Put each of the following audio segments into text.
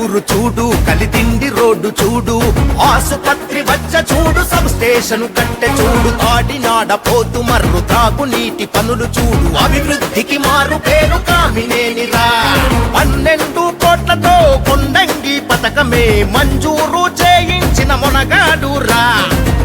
ఊరు చూడు, కలితిండి రోడ్డు చూడు, ఆసుపత్రి వచ్చ చూడు, సబ్ స్టేషన్ కట్టె చూడు, ఆడినాడ పోతు మర్రు తాగునీటి పనులు చూడు, అభివృద్ధికి మారు పేరు కామినేనిరా. 12 కోట్లతో కొండంగి పథకమే మంజూరు చేయించిన మొనగాడురా.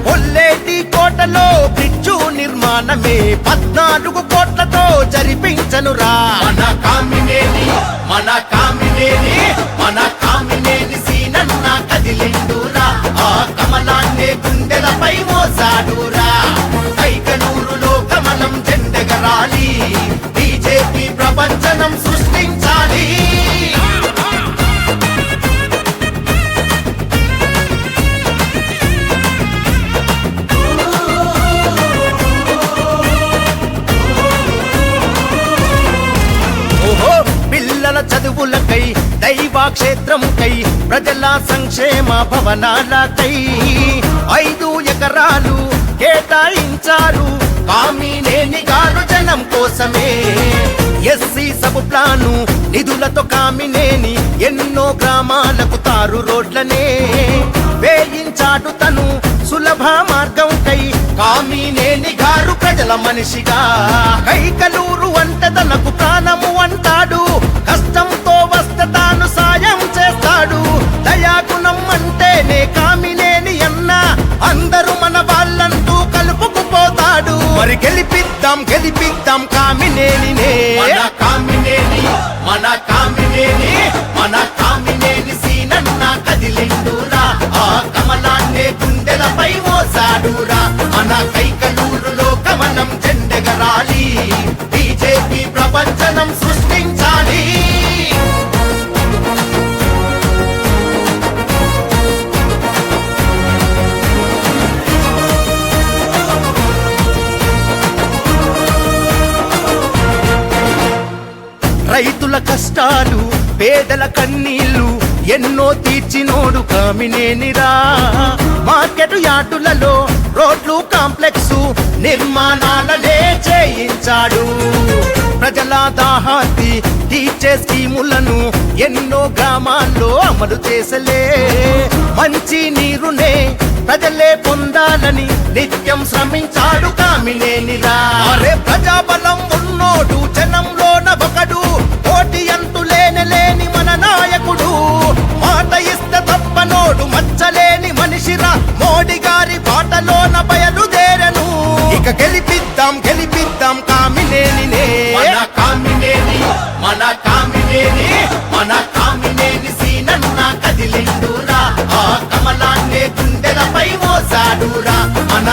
కొల్లేటి కోటలో బ్రిడ్జు నిర్మాణమే 14 కోట్లతో జరిపించనురా. మన కామినేని, మన కామినేని, మన కామినేని సీనన్న కదిలిండురా. ఆ కమలాన్నే గుండెలపై మోసాడురా. కైకనూరులో కమలం జెండెగరాలి, బీజేపీ ప్రపంచనం సృష్టించాలి. పిల్లల చదువులకై, దైవక్షేత్రంకై, ప్రజల సంక్షేమ భవనాలకై 5 ఎకరాలు కేటాయించారు కామినేని గారు జనం కోసమే. ఎస్సీ సబ్ ప్లాను నిధులతో కామినేని ఎన్నో గ్రామాలకు తారు రోడ్లనే వేయించాడు తను. సులభ మార్గంకై కామినేని గారు ప్రజల మనిషిగా. కైకలూరు అంటే తనకు ప్రాణము అంటాడు, కష్టంతో వస్తే తాను సాయం చేస్తాడు. దయాగుణం అంటేనే కామినేని అన్న, అందరూ మన వాళ్ళంటూ కలుపుకుపోతాడు. మరి గెలిపిద్దాం గెలిపిద్దాం కామినేనినే. మన కామినేని, మన కామినేని, మన కామినేని సీనన్న కదిలిండురా. ఆ కమలాన్నే గుండెలపై మోసాడురా. మన కైకలూరులో కమలం జెండెగరాలి, బీజేపీ ప్రపంచనం సృష్టించాలి. రైతుల కష్టాలు, పేదల కన్నీళ్లు ఎన్నో తీర్చినోడు కామినేనిరా. మార్కెట్ యార్డులలో రోడ్లు, కాంప్లెక్స్ నిర్మాణాలనే చేయించాడు. ప్రజల దాహార్తి తీర్చే స్కీములను ఎన్నో గ్రామాల్లో అమలు చేసలే. మంచి నీరునే ప్రజలే పొందాలని నిత్యం శ్రమించాడు కామినేనిరా. అరే ప్రజాబలం ఉన్నోడు జనంలోన ఒకడు, పోటీ అంతు లేని మన నాయకుడు. మాట ఇస్తే తప్పనోడు మచ్చలేని మనిషిరా. మోడీ గారి బాటలోన బయలుదేరను. ఇక గెలిపిద్దాం గెలిపిద్దాం కామినేనినే. మన కామినేని, మన కామినేని, మన కామినేని సీనన్న కదిలిండురా. ఆ కమలాన్నే గుండెలపై మోసాడురా. మన